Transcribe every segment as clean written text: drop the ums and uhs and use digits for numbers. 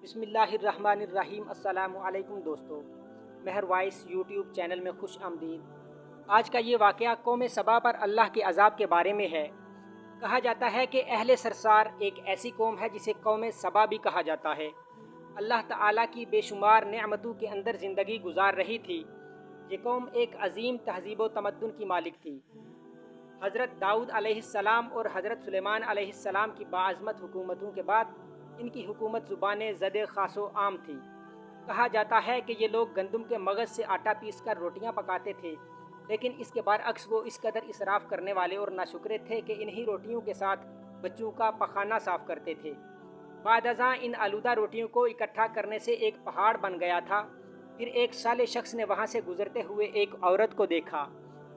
بسم اللہ الرحمن الرحیم۔ السلام علیکم دوستو، مہر وائس یوٹیوب چینل میں خوش آمدید۔ آج کا یہ واقعہ قوم سبا پر اللہ کے عذاب کے بارے میں ہے۔ کہا جاتا ہے کہ اہل سرسار ایک ایسی قوم ہے جسے قوم سبا بھی کہا جاتا ہے۔ اللہ تعالیٰ کی بے شمار نعمتوں کے اندر زندگی گزار رہی تھی۔ یہ قوم ایک عظیم تہذیب و تمدن کی مالک تھی۔ حضرت داؤد علیہ السلام اور حضرت سلیمان علیہ السلام کی باعظمت حکومتوں کے بعد ان کی حکومت زبان زد خاص و عام تھی۔ کہا جاتا ہے کہ یہ لوگ گندم کے مغز سے آٹا پیس کر روٹیاں پکاتے تھے، لیکن اس کے برعکس وہ اس قدر اسراف کرنے والے اور ناشکرے تھے کہ انہی روٹیوں کے ساتھ بچوں کا پخانہ صاف کرتے تھے۔ بعد ازاں ان آلودہ روٹیوں کو اکٹھا کرنے سے ایک پہاڑ بن گیا تھا۔ پھر ایک صالح شخص نے وہاں سے گزرتے ہوئے ایک عورت کو دیکھا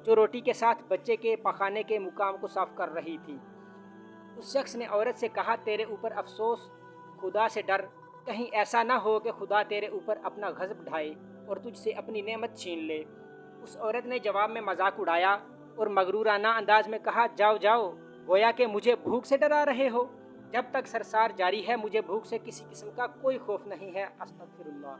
جو روٹی کے ساتھ بچے کے پخانے کے مقام کو صاف کر رہی تھی۔ اس شخص نے عورت سے کہا، تیرے اوپر افسوس، خدا سے ڈر، کہیں ایسا نہ ہو کہ خدا تیرے اوپر اپنا غضب ڈھائے اور تجھ سے اپنی نعمت چھین لے۔ اس عورت نے جواب میں مذاق اڑایا اور مغرورانہ انداز میں کہا، جاؤ جاؤ، گویا کہ مجھے بھوک سے ڈرا رہے ہو۔ جب تک سرسار جاری ہے مجھے بھوک سے کسی قسم کا کوئی خوف نہیں ہے، استغفر اللہ۔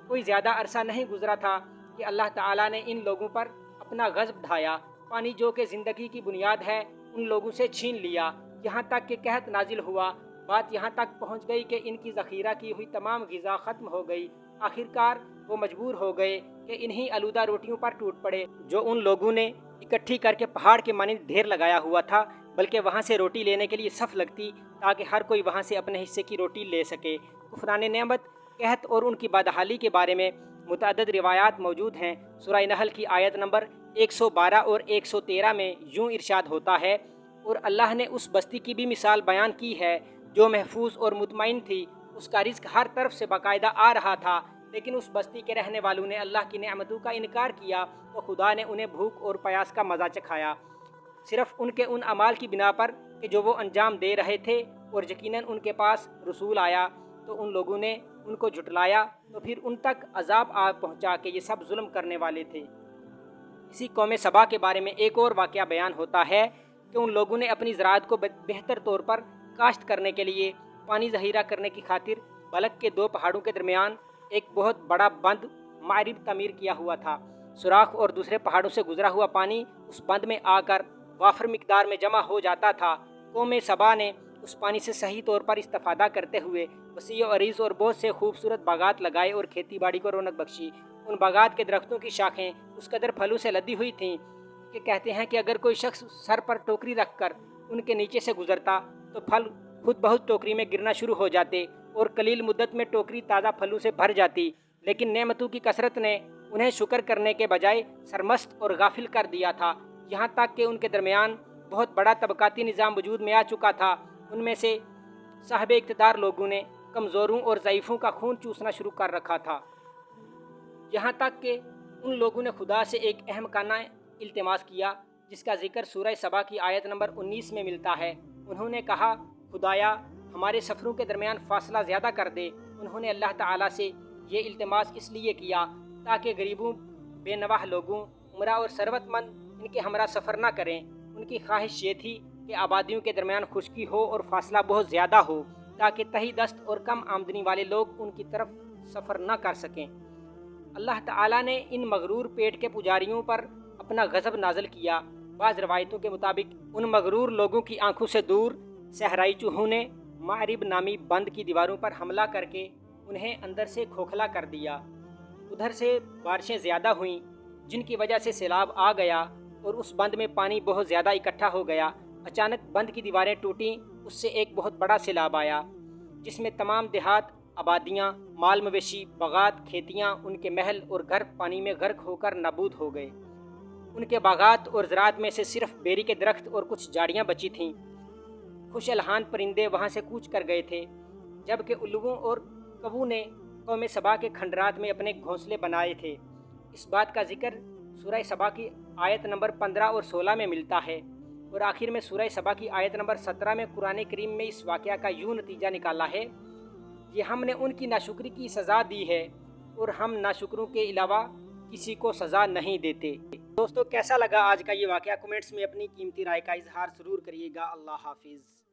کوئی زیادہ عرصہ نہیں گزرا تھا کہ اللہ تعالیٰ نے ان لوگوں پر اپنا غضب ڈھایا۔ پانی جو کہ زندگی کی بنیاد ہے ان لوگوں سے چھین لیا، یہاں تک کہ قحط نازل ہوا۔ بات یہاں تک پہنچ گئی کہ ان کی ذخیرہ کی ہوئی تمام غذا ختم ہو گئی۔ آخرکار وہ مجبور ہو گئے کہ انہی آلودہ روٹیوں پر ٹوٹ پڑے جو ان لوگوں نے اکٹھی کر کے پہاڑ کے مانند ڈھیر لگایا ہوا تھا، بلکہ وہاں سے روٹی لینے کے لیے صف لگتی تاکہ ہر کوئی وہاں سے اپنے حصے کی روٹی لے سکے۔ کفران نعمت، قحط اور ان کی بدحالی کے بارے میں متعدد روایات موجود ہیں۔ سورہ نحل کی آیت نمبر 112 اور 113 میں یوں ارشاد ہوتا ہے، اور اللہ نے اس بستی کی بھی مثال بیان کی ہے جو محفوظ اور مطمئن تھی، اس کا رزق ہر طرف سے باقاعدہ آ رہا تھا، لیکن اس بستی کے رہنے والوں نے اللہ کی نعمتوں کا انکار کیا تو خدا نے انہیں بھوک اور پیاس کا مزہ چکھایا، صرف ان کے ان اعمال کی بنا پر کہ جو وہ انجام دے رہے تھے، اور یقیناً ان کے پاس رسول آیا تو ان لوگوں نے ان کو جھٹلایا تو پھر ان تک عذاب آ پہنچا کہ یہ سب ظلم کرنے والے تھے۔ اسی قوم سبا کے بارے میں ایک اور واقعہ بیان ہوتا ہے کہ ان لوگوں نے اپنی زراعت کو بہتر طور پر کاشت کرنے کے لیے پانی ذخیرہ کرنے کی خاطر بلک کے دو پہاڑوں کے درمیان ایک بہت بڑا بند معرب تعمیر کیا ہوا تھا۔ سوراخ اور دوسرے پہاڑوں سے گزرا ہوا پانی اس بند میں آ کر وافر مقدار میں جمع ہو جاتا تھا۔ قوم سبا نے اس پانی سے صحیح طور پر استفادہ کرتے ہوئے وسیع و عریض اور بہت سے خوبصورت باغات لگائے اور کھیتی باڑی کو رونق بخشی۔ ان باغات کے درختوں کی شاخیں اس قدر پھلوں سے لدی ہوئی تھیں کہ کہتے ہیں کہ اگر کوئی شخص سر پر ٹوکری رکھ کر ان کے نیچے سے گزرتا تو پھل خود بہت ٹوکری میں گرنا شروع ہو جاتے اور قلیل مدت میں ٹوکری تازہ پھلوں سے بھر جاتی، لیکن نعمتوں کی کثرت نے انہیں شکر کرنے کے بجائے سرمست اور غافل کر دیا تھا، یہاں تک کہ ان کے درمیان بہت بڑا طبقاتی نظام وجود میں آ چکا تھا۔ ان میں سے صاحب اقتدار لوگوں نے کمزوروں اور ضعیفوں کا خون چوسنا شروع کر رکھا تھا، یہاں تک کہ ان لوگوں نے خدا سے ایک احمقانہ التماس کیا جس کا ذکر سورہ سبا کی آیت نمبر 19 میں ملتا ہے۔ انہوں نے کہا، خدایا ہمارے سفروں کے درمیان فاصلہ زیادہ کر دے۔ انہوں نے اللہ تعالیٰ سے یہ التماس اس لیے کیا تاکہ غریبوں، بے نواح لوگوں، امراء اور ثروت مند ان کے ہمراہ سفر نہ کریں۔ ان کی خواہش یہ تھی کہ آبادیوں کے درمیان خشکی ہو اور فاصلہ بہت زیادہ ہو تاکہ تہی دست اور کم آمدنی والے لوگ ان کی طرف سفر نہ کر سکیں۔ اللہ تعالیٰ نے ان مغرور پیٹ کے پجاریوں پر اپنا غضب نازل کیا۔ بعض روایتوں کے مطابق ان مغرور لوگوں کی آنکھوں سے دور صحرائی چوہوں نے معرب نامی بند کی دیواروں پر حملہ کر کے انہیں اندر سے کھوکھلا کر دیا۔ ادھر سے بارشیں زیادہ ہوئیں جن کی وجہ سے سیلاب آ گیا اور اس بند میں پانی بہت زیادہ اکٹھا ہو گیا۔ اچانک بند کی دیواریں ٹوٹیں، اس سے ایک بہت بڑا سیلاب آیا جس میں تمام دیہات، آبادیاں، مال مویشی، باغات، کھیتیاں، ان کے محل اور گھر پانی میں غرق ہو کر نابود ہو گئے۔ ان کے باغات اور زراعت میں سے صرف بیری کے درخت اور کچھ جھاڑیاں بچی تھیں۔ خوش الحان پرندے وہاں سے کوچ کر گئے تھے، جبکہ الوؤں اور کووں نے قوم سبا کے کھنڈرات میں اپنے گھونسلے بنائے تھے۔ اس بات کا ذکر سورہ سبا کی آیت نمبر 15 اور 16 میں ملتا ہے، اور آخر میں سورہ سبا کی آیت نمبر 17 میں قرآن کریم میں اس واقعہ کا یوں نتیجہ نکالا ہے، یہ ہم نے ان کی ناشکری کی سزا دی ہے اور ہم ناشکروں کے علاوہ کسی کو سزا نہیں دیتے۔ دوستو، کیسا لگا آج کا یہ واقعہ؟ کمنٹس میں اپنی قیمتی رائے کا اظہار ضرور کریے گا۔ اللہ حافظ۔